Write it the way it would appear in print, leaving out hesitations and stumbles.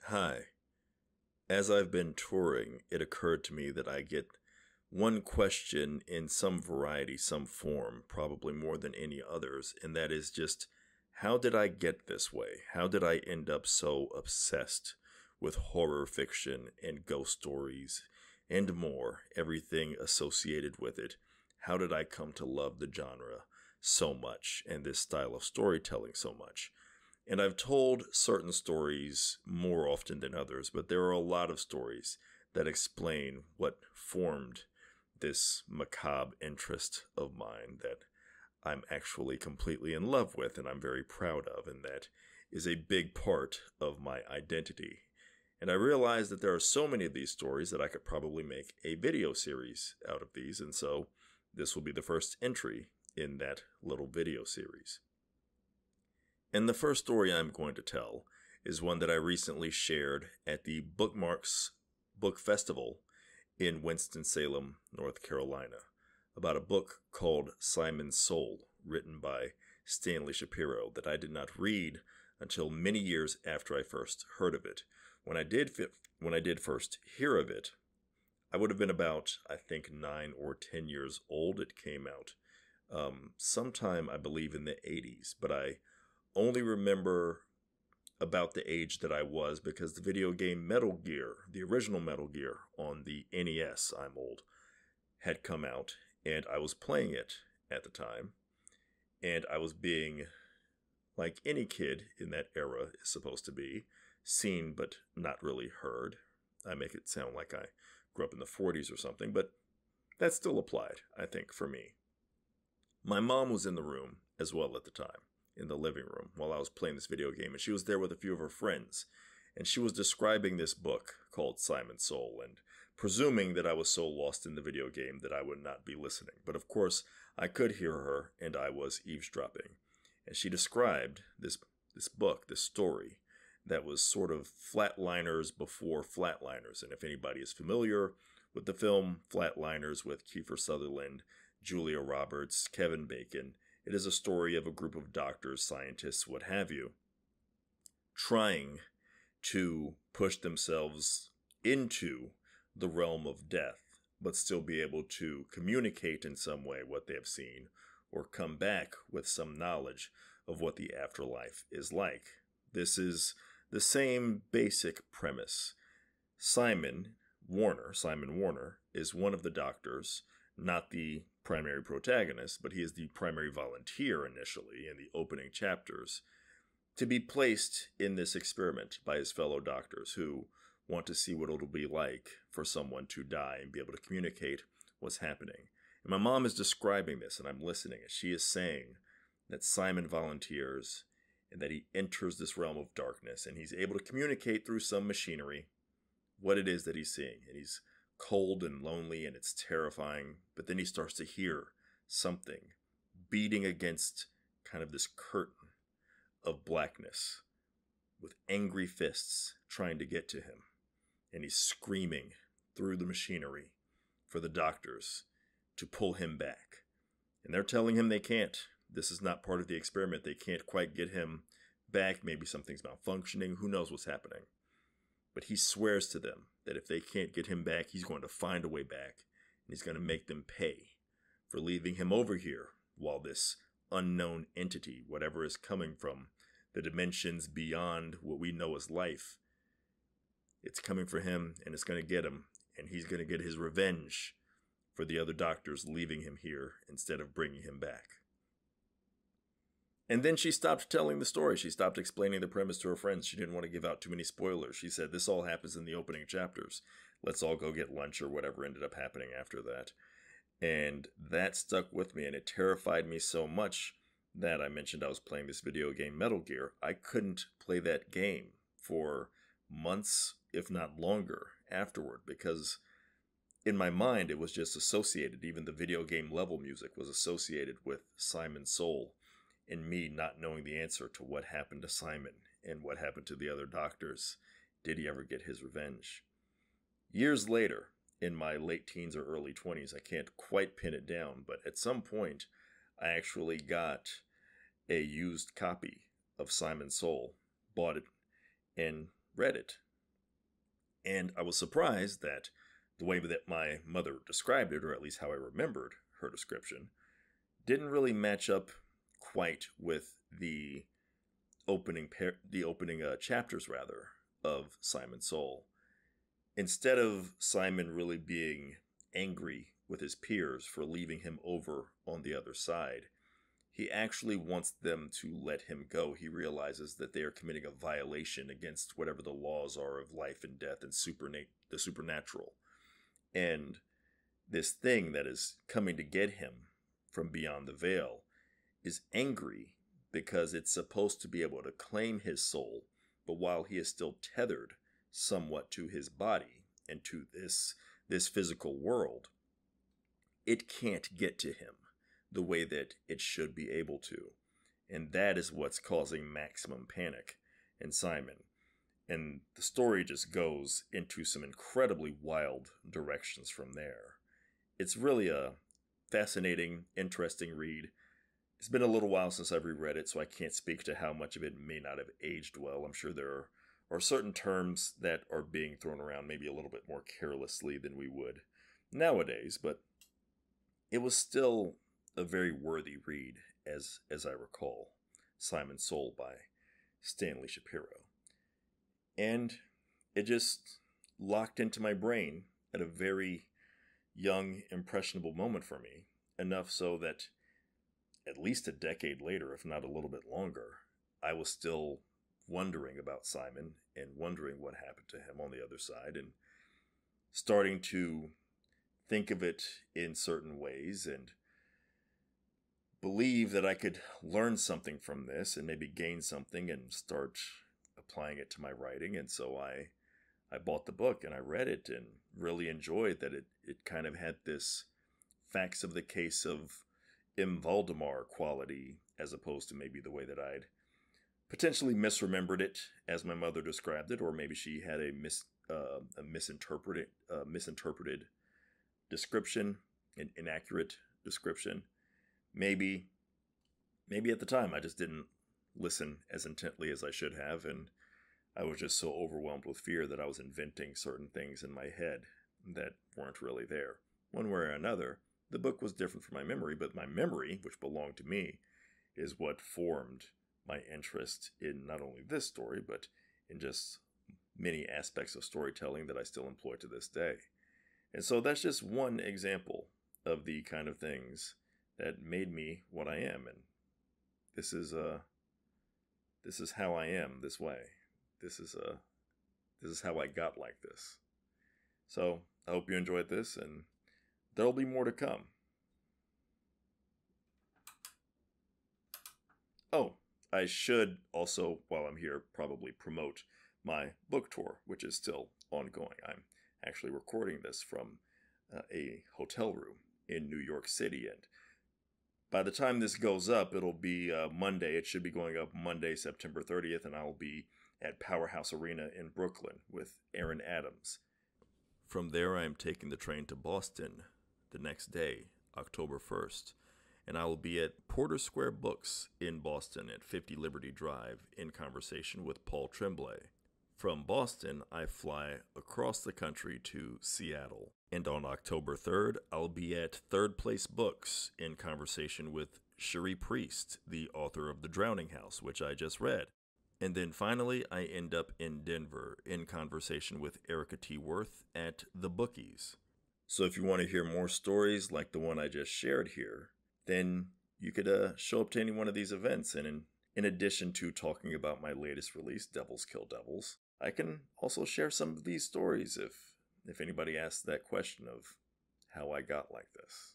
Hi. As I've been touring, it occurred to me that I get one question in some variety, some form, probably more than any others, and that is just, how did I get this way? How did I end up so obsessed with horror fiction and ghost stories and more, everything associated with it? How did I come to love the genre so much and this style of storytelling so much? And I've told certain stories more often than others, but there are a lot of stories that explain what formed this macabre interest of mine that I'm actually completely in love with and I'm very proud of, and that is a big part of my identity. And I realize that there are so many of these stories that I could probably make a video series out of these, and so this will be the first entry in that little video series. And the first story I'm going to tell is one that I recently shared at the Bookmarks Book Festival in Winston-Salem, North Carolina, about a book called Simon's Soul, written by Stanley Shapiro, that I did not read until many years after I first heard of it. When I did first hear of it, I would have been about, I think, 9 or 10 years old. It came out sometime, I believe, in the 80s, but I only remember about the age that I was because the video game Metal Gear, the original Metal Gear on the NES, I'm old, had come out, and I was playing it at the time, and I was being, like any kid in that era is supposed to be, seen but not really heard. I make it sound like I grew up in the 40s or something, but that still applied, I think, for me. My mom was in the room as well at the time, in the living room, while I was playing this video game, and she was there with a few of her friends, and she was describing this book called Simon's Soul, and presuming that I was so lost in the video game that I would not be listening. But of course, I could hear her, and I was eavesdropping. And she described this book, this story, that was sort of Flatliners before Flatliners. And if anybody is familiar with the film Flatliners with Kiefer Sutherland, Julia Roberts, Kevin Bacon, it is a story of a group of doctors, scientists, what have you, trying to push themselves into the realm of death, but still be able to communicate in some way what they have seen, or come back with some knowledge of what the afterlife is like. This is the same basic premise. Simon Warner, is one of the doctors, not the primary protagonist, but he is the primary volunteer initially in the opening chapters, to be placed in this experiment by his fellow doctors who want to see what it'll be like for someone to die and be able to communicate what's happening. And my mom is describing this, and I'm listening, and she is saying that Simon volunteers and that he enters this realm of darkness, and he's able to communicate through some machinery what it is that he's seeing. And he's cold and lonely, and it's terrifying, but then he starts to hear something beating against kind of this curtain of blackness with angry fists trying to get to him. And he's screaming through the machinery for the doctors to pull him back. And they're telling him they can't. This is not part of the experiment. They can't quite get him back. Maybe something's malfunctioning. Who knows what's happening? But he swears to them that if they can't get him back, he's going to find a way back, and he's going to make them pay for leaving him over here while this unknown entity, whatever is coming from the dimensions beyond what we know as life, it's coming for him, and it's going to get him, and he's going to get his revenge for the other doctors leaving him here instead of bringing him back. And then she stopped telling the story. She stopped explaining the premise to her friends. She didn't want to give out too many spoilers. She said, this all happens in the opening chapters. Let's all go get lunch, or whatever ended up happening after that. And that stuck with me, and it terrified me so much that I mentioned I was playing this video game Metal Gear. I couldn't play that game for months, if not longer, afterward, because in my mind it was just associated. Even the video game level music was associated with Simon's Soul, and me not knowing the answer to what happened to Simon and what happened to the other doctors. Did he ever get his revenge? Years later, in my late teens or early 20s, I can't quite pin it down, but at some point, I actually got a used copy of Simon's Soul, bought it, and read it And I was surprised that the way that my mother described it, or at least how I remembered her description, didn't really match up quite with the opening chapters rather of Simon's Soul. Instead of Simon really being angry with his peers for leaving him over on the other side, he actually wants them to let him go. He realizes that they are committing a violation against whatever the laws are of life and death and the supernatural. And this thing that is coming to get him from beyond the veil is angry because it's supposed to be able to claim his soul, but while he is still tethered somewhat to his body and to this physical world, it can't get to him the way that it should be able to. And that is what's causing maximum panic in Simon. And the story just goes into some incredibly wild directions from there. It's really a fascinating, interesting read. It's been a little while since I've reread it, so I can't speak to how much of it may not have aged well. I'm sure there are certain terms that are being thrown around maybe a little bit more carelessly than we would nowadays, but it was still a very worthy read, as I recall, Simon's Soul by Stanley Shapiro. And it just locked into my brain at a very young, impressionable moment for me, enough so that at least a decade later, if not a little bit longer, I was still wondering about Simon and wondering what happened to him on the other side and starting to think of it in certain ways and believe that I could learn something from this and maybe gain something and start applying it to my writing. And so I bought the book and I read it and really enjoyed that it kind of had this facts of the case of M. Valdemar quality, as opposed to maybe the way that I'd potentially misremembered it as my mother described it, or maybe she had a misinterpreted description, an inaccurate description. Maybe at the time I just didn't listen as intently as I should have, and I was just so overwhelmed with fear that I was inventing certain things in my head that weren't really there. One way or another, the book was different from my memory, but my memory, which belonged to me, is what formed my interest in not only this story, but in just many aspects of storytelling that I still employ to this day. And so that's just one example of the kind of things that made me what I am. And this is how I am this way. This is how I got like this. So I hope you enjoyed this, and there'll be more to come. Oh, I should also, while I'm here, probably promote my book tour, which is still ongoing. I'm actually recording this from a hotel room in New York City, and by the time this goes up, it'll be Monday. It should be going up Monday, September 30th, and I'll be at Powerhouse Arena in Brooklyn with Aaron Adams. From there, I am taking the train to Boston the next day, October 1st, and I will be at Porter Square Books in Boston at 50 Liberty Drive in conversation with Paul Tremblay. From Boston, I fly across the country to Seattle, and on October 3rd, I'll be at Third Place Books in conversation with Cherie Priest, the author of The Drowning House, which I just read. And then finally, I end up in Denver in conversation with Erica T. Worth at The Bookies. So if you want to hear more stories like the one I just shared here, then you could show up to any one of these events. And in addition to talking about my latest release, Devils Kill Devils, I can also share some of these stories if anybody asks that question of how I got like this.